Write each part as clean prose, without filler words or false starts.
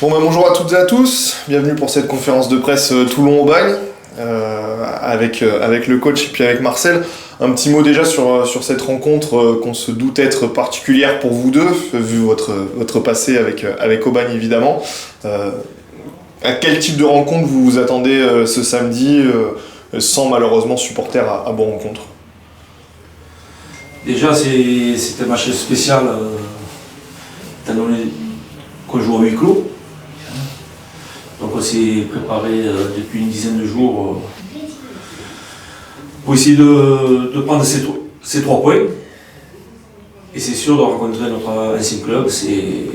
Bonjour à toutes et à tous, bienvenue pour cette conférence de presse Toulon-Aubagne avec le coach et puis avec Marcel. Un petit mot déjà sur cette rencontre qu'on se doute être particulière pour vous deux, vu votre passé avec Aubagne évidemment. À quel type de rencontre vous vous attendez ce samedi sans malheureusement supporter à Bon-Rencontre? Déjà c'est un match spécial étant donné qu'on joue à huis clos. Donc on s'est préparé depuis une dizaine de jours pour essayer de prendre ces 3 points. Et c'est sûr, de rencontrer notre ancien club, c'est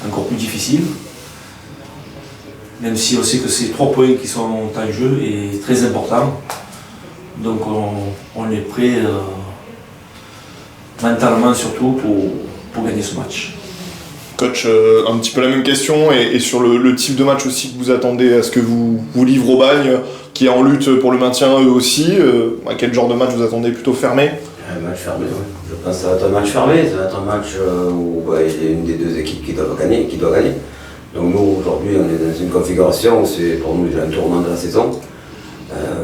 encore plus difficile. Même si on sait que ces 3 points qui sont en jeu est très important. Donc on est prêt mentalement surtout pour gagner ce match. Coach, un petit peu la même question et sur le type de match aussi que vous attendez. Est-ce que vous livre Aubagne qui est en lutte pour le maintien eux aussi? À quel genre de match vous attendez? Plutôt fermé? Un match fermé, oui. Je pense que ça va être un match fermé, ça va être un match où il y a une des deux équipes qui doit gagner. Donc nous aujourd'hui on est dans une configuration où c'est pour nous déjà un tournant de la saison.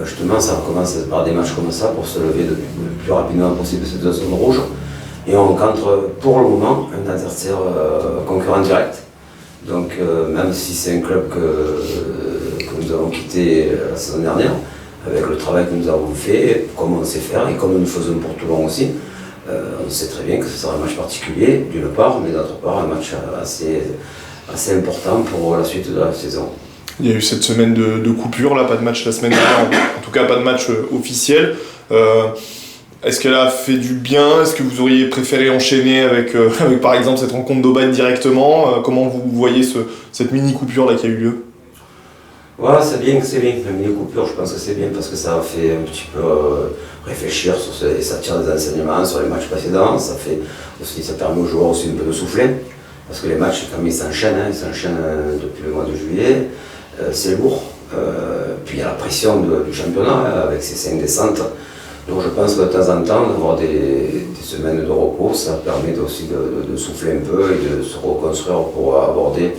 Justement ça commence par des matchs comme ça pour se lever le plus rapidement possible de cette zone rouge. Et on rencontre pour le moment un adversaire concurrent direct. Donc même si c'est un club que nous avons quitté la saison dernière, avec le travail que nous avons fait, comme on sait faire et comme nous le faisons pour Toulon aussi, on sait très bien que ce sera un match particulier d'une part, mais d'autre part un match assez important pour la suite de la saison. Il y a eu cette semaine de coupure, là, pas de match la semaine dernière, en tout cas pas de match officiel. Est-ce qu'elle a fait du bien? Est-ce que vous auriez préféré enchaîner avec par exemple cette rencontre d'Aubagne directement? Comment vous voyez cette mini-coupure là qui a eu lieu? Voilà, c'est bien. La mini-coupure, je pense que c'est bien parce que ça fait un petit peu réfléchir et ça tire des enseignements sur les matchs précédents. Ça permet aux joueurs aussi un peu de souffler parce que les matchs, comme ils s'enchaînent depuis le mois de juillet, c'est lourd. Puis il y a la pression du championnat avec ces 5 descentes. Donc je pense que de temps en temps, d'avoir des semaines de repos, ça permet aussi de souffler un peu et de se reconstruire pour aborder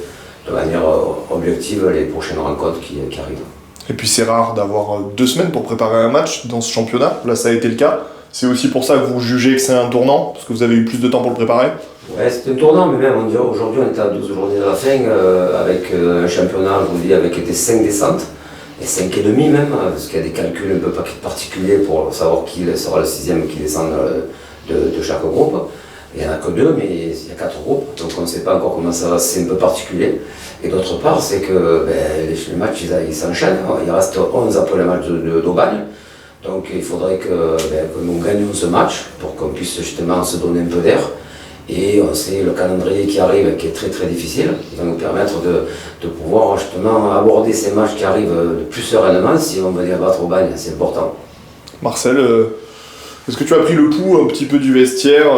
de manière objective les prochaines rencontres qui arrivent. Et puis c'est rare d'avoir 2 semaines pour préparer un match dans ce championnat, là ça a été le cas. C'est aussi pour ça que vous jugez que c'est un tournant, parce que vous avez eu plus de temps pour le préparer? Ouais, c'est un tournant, mais même aujourd'hui on est à 12 journées de la fin, avec un championnat, je vous dis, avec des 5 descentes. Et 5,5 même, parce qu'il y a des calculs un peu particuliers pour savoir qui sera le 6e qui descend de chaque groupe. Il n'y en a que 2, mais il y a 4 groupes, donc on ne sait pas encore comment ça va, c'est un peu particulier. Et d'autre part, c'est que les matchs ils s'enchaînent, il reste 11 après le match d'Aubagne. Donc il faudrait que nous gagnions ce match pour qu'on puisse justement se donner un peu d'air. Et on sait le calendrier qui arrive, qui est très très difficile. Il va nous permettre de pouvoir justement aborder ces matchs qui arrivent plus sereinement si on veut les abattre au bagne, c'est important. Marcel, est-ce que tu as pris le pouls un petit peu du vestiaire,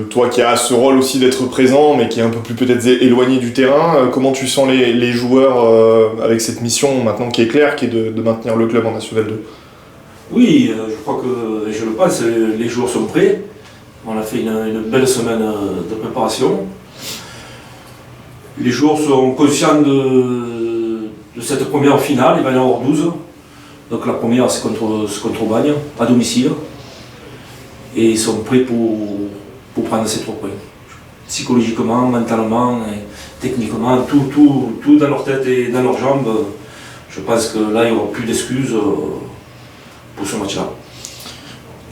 toi qui as ce rôle aussi d'être présent mais qui est un peu plus peut-être éloigné du terrain, comment tu sens les joueurs avec cette mission maintenant qui est claire, qui est de maintenir le club en National 2? Oui, je crois que, je le pense, les joueurs sont prêts. On a fait une belle semaine de préparation. Les joueurs sont conscients de cette première finale, il va y en avoir 12. Donc la première c'est contre Aubagne, à domicile. Et ils sont prêts pour prendre ces 3 points. Psychologiquement, mentalement, techniquement, tout dans leur tête et dans leurs jambes. Je pense que là il n'y aura plus d'excuses pour ce match-là.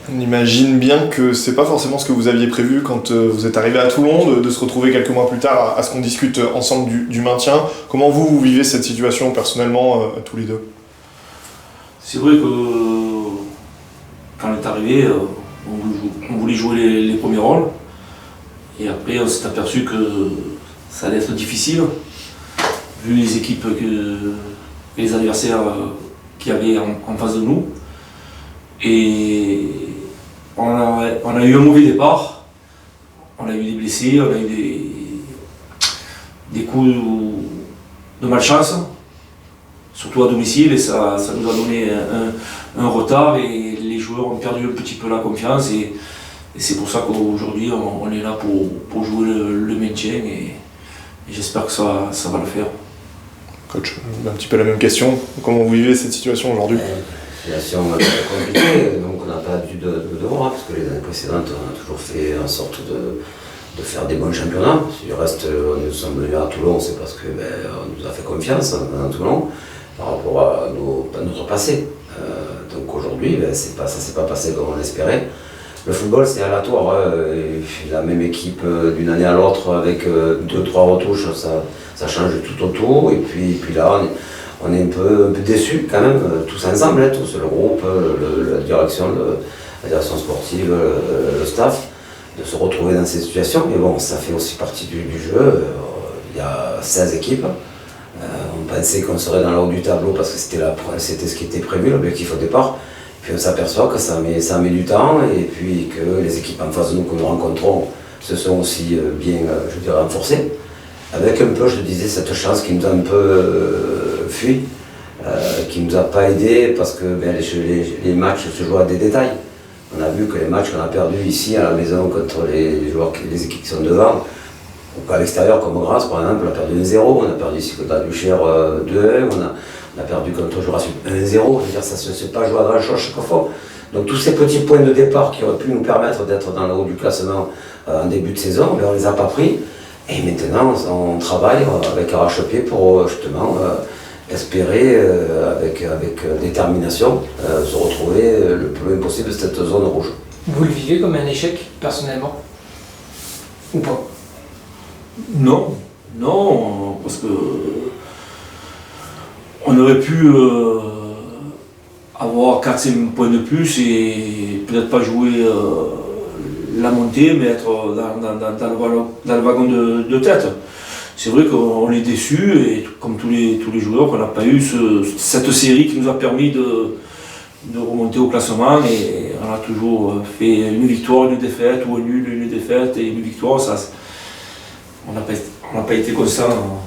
On imagine bien que c'est pas forcément ce que vous aviez prévu quand vous êtes arrivé à Toulon, de se retrouver quelques mois plus tard à ce qu'on discute ensemble du maintien. Comment vous vivez cette situation personnellement, tous les deux? C'est vrai que quand on est arrivé, on voulait jouer les premiers rôles. Et après on s'est aperçu que ça allait être difficile, vu les équipes, les adversaires qu'il y avait en face de nous. Et on a eu un mauvais départ, on a eu des blessés, on a eu des coups de malchance, surtout à domicile, et ça nous a donné un retard et les joueurs ont perdu un petit peu la confiance et c'est pour ça qu'aujourd'hui on est là pour jouer le maintien Et j'espère que ça va le faire. Coach, un petit peu la même question. Comment vous vivez cette situation aujourd'hui? Situation compliquée, donc on n'a pas dû de devoir, parce que les années précédentes, on a toujours fait en sorte de faire des bons championnats. Si du reste, nous sommes venus à Toulon, c'est parce que on nous a fait confiance dans Toulon par rapport à notre passé. Donc aujourd'hui, ça s'est pas passé comme on l'espérait. Le football, c'est aléatoire. La même équipe d'une année à l'autre avec 2-3 retouches, ça change tout autour. Et puis là, on est un peu déçus quand même, tous ensemble, hein, tous, le groupe, la direction sportive, le staff, de se retrouver dans ces situations. Mais bon, ça fait aussi partie du jeu. Il y a 16 équipes. On pensait qu'on serait dans le haut du tableau parce que c'était ce qui était prévu, l'objectif au départ. Puis on s'aperçoit que ça met du temps et puis que les équipes en face de nous que nous rencontrons se sont aussi bien, renforcées. Avec un peu, je disais, cette chance qui nous a un peu fui, qui ne nous a pas aidé parce que les matchs se jouent à des détails. On a vu que les matchs qu'on a perdus ici à la maison contre les équipes qui sont devant, ou à l'extérieur comme au Grasse par exemple, on a perdu 1-0, on a perdu ici contre Duchère 2-1, on a perdu contre Jurassic 1-0, je veux dire, ça ne se pas joué à grand chose chaque fois. Donc tous ces petits points de départ qui auraient pu nous permettre d'être dans le haut du classement en début de saison, on ne les a pas pris. Et maintenant on travaille avec arrache-pied pour justement espérer avec détermination se retrouver le plus loin possible de cette zone rouge. Vous le vivez comme un échec personnellement? Ou pas? Non, parce que on aurait pu avoir 4-5 points de plus et peut-être pas jouer la montée, mais être dans le wagon de tête. C'est vrai qu'on est déçus, et comme tous les joueurs, qu'on n'a pas eu cette série qui nous a permis de remonter au classement, et on a toujours fait une victoire, une défaite, ou un nul, une défaite et une victoire. On n'a pas été constant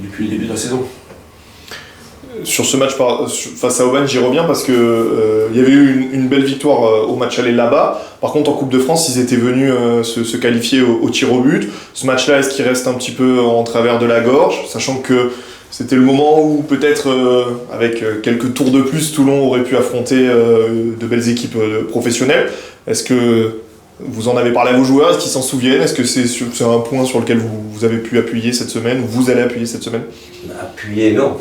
depuis le début de la saison. Sur ce match face à Aubagne, j'y reviens parce que y avait eu une belle victoire au match aller là-bas. Par contre, en Coupe de France, ils étaient venus se qualifier au tir au but. Ce match-là, est-ce qu'il reste un petit peu en travers de la gorge, sachant que c'était le moment où peut-être avec quelques tours de plus, Toulon aurait pu affronter de belles équipes professionnelles. Est-ce que vous en avez parlé à vos joueurs? Est-ce qu'ils s'en souviennent? Est-ce que c'est un point sur lequel vous avez pu appuyer cette semaine, ou vous allez appuyer cette semaine? Appuyer non,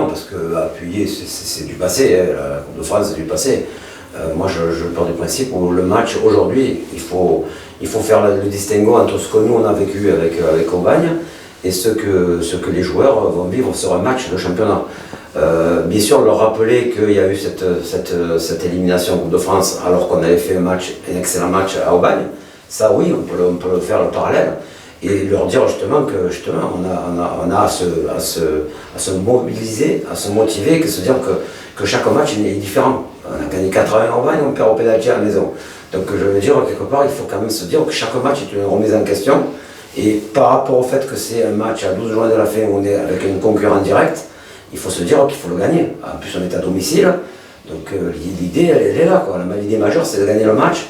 parce que appuyer c'est du passé, la Coupe de France c'est du passé. Moi je pars du principe où le match aujourd'hui, il faut faire le distinguo entre ce que nous on a vécu avec Aubagne et ce que les joueurs vont vivre sur un match de championnat. Bien sûr, leur rappeler qu'il y a eu cette élimination en Coupe de France alors qu'on avait fait un excellent match à Aubagne, ça oui, on peut faire le parallèle. Et leur dire justement on a à se mobiliser, à se motiver, que se dire que chaque match est différent. On a gagné 4-1 en Aubagne, on perd au pénalty à la maison. Donc je veux dire, quelque part, il faut quand même se dire que chaque match est une remise en question. Et par rapport au fait que c'est un match à 12 journées de la fin où on est avec un concurrent direct, il faut se dire qu'il faut le gagner. En plus, on est à domicile, donc l'idée, elle est là, quoi. L'idée majeure, c'est de gagner le match.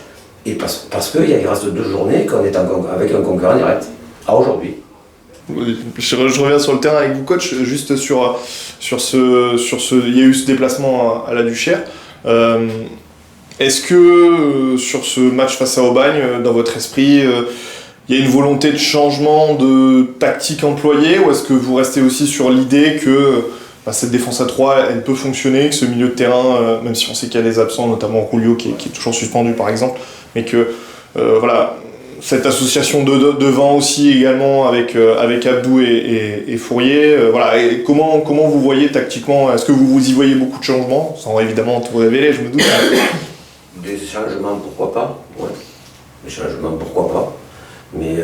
Et parce qu'il reste 2 journées qu'on est avec un concurrent direct, à aujourd'hui. Je reviens sur le terrain avec vous, coach, juste sur ce. Il y a eu ce déplacement à la Duchère. Est-ce que sur ce match face à Aubagne, dans votre esprit, il y a une volonté de changement de tactique employée, ou est-ce que vous restez aussi sur l'idée que cette défense à 3, elle peut fonctionner, que ce milieu de terrain, même si on sait qu'il y a des absents, notamment Julio qui est toujours suspendu par exemple, mais que cette association de vent aussi également avec Abdou et Fourier, et comment vous voyez tactiquement, est-ce que vous y voyez beaucoup de changements, sans évidemment tout révéler, je me doute? Des changements, pourquoi pas, ouais. Des changements, pourquoi pas. Mais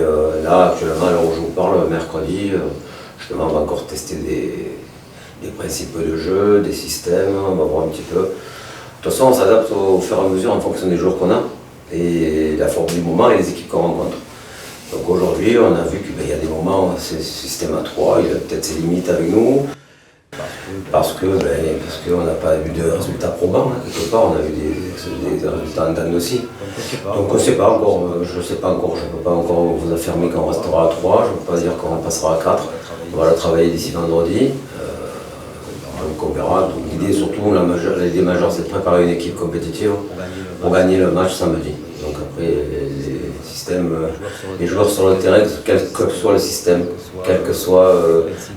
là, actuellement, à l'heure où je vous parle, mercredi, justement, on va encore tester des principes de jeu, des systèmes, on va voir un petit peu. De toute façon, on s'adapte au fur et à mesure en fonction des jours qu'on a et la forme du moment et les équipes qu'on rencontre. Donc aujourd'hui, on a vu qu'il y a des moments, c'est système à 3, il a peut-être ses limites avec nous. Parce qu'on n'a pas eu de résultats probants, hein. Quelque part on a eu des résultats en dents de scie. Donc on ne sait pas encore, je ne sais pas encore, je ne peux pas encore vous affirmer qu'on restera à 3, je ne peux pas dire qu'on passera à 4. On va le travailler d'ici vendredi. Donc on verra. Donc l'idée surtout, l'idée majeure, c'est de préparer une équipe compétitive pour gagner le match samedi. Donc après, les joueurs sur le terrain, quel que soit le système, quels que soient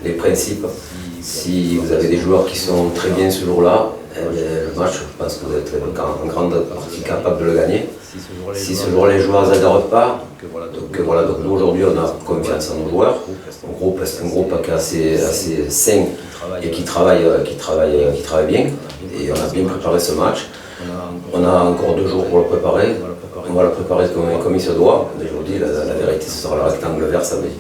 les principes, si vous avez des joueurs qui sont très bien ce jour-là, le match, je pense que vous êtes en grande partie capable de le gagner. Si ce jour les joueurs n'adhèrent pas, donc nous aujourd'hui on a confiance en nos joueurs. C'est un groupe qui est assez sain et qui travaille bien. Et on a bien préparé ce match. On a encore 2 jours pour le préparer. On va le préparer comme il se doit. Mais je vous dis, la vérité, ce sera le rectangle vert samedi.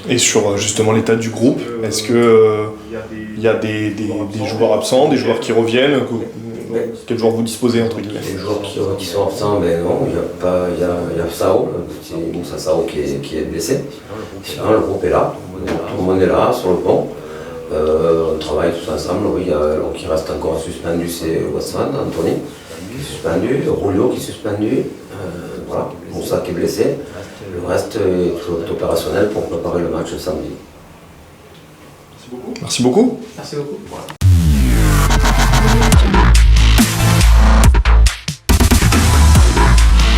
Et sur justement l'état du groupe, est-ce que il y a des joueurs absents, des joueurs qui reviennent? Quels joueurs vous disposez entre guillemets? Les joueurs qui sont absents, ben non, il y a Sao, Moussa Sao qui est blessé. Sinon, le groupe est là, tout le monde est là, sur le pont. On travaille tous ensemble, oui, il reste encore suspendu, c'est Wasman, Anthony, qui est suspendu, Rolio qui est suspendu, voilà, Moussa qui est blessé. Le reste est opérationnel pour préparer le match samedi. Merci beaucoup. Merci beaucoup.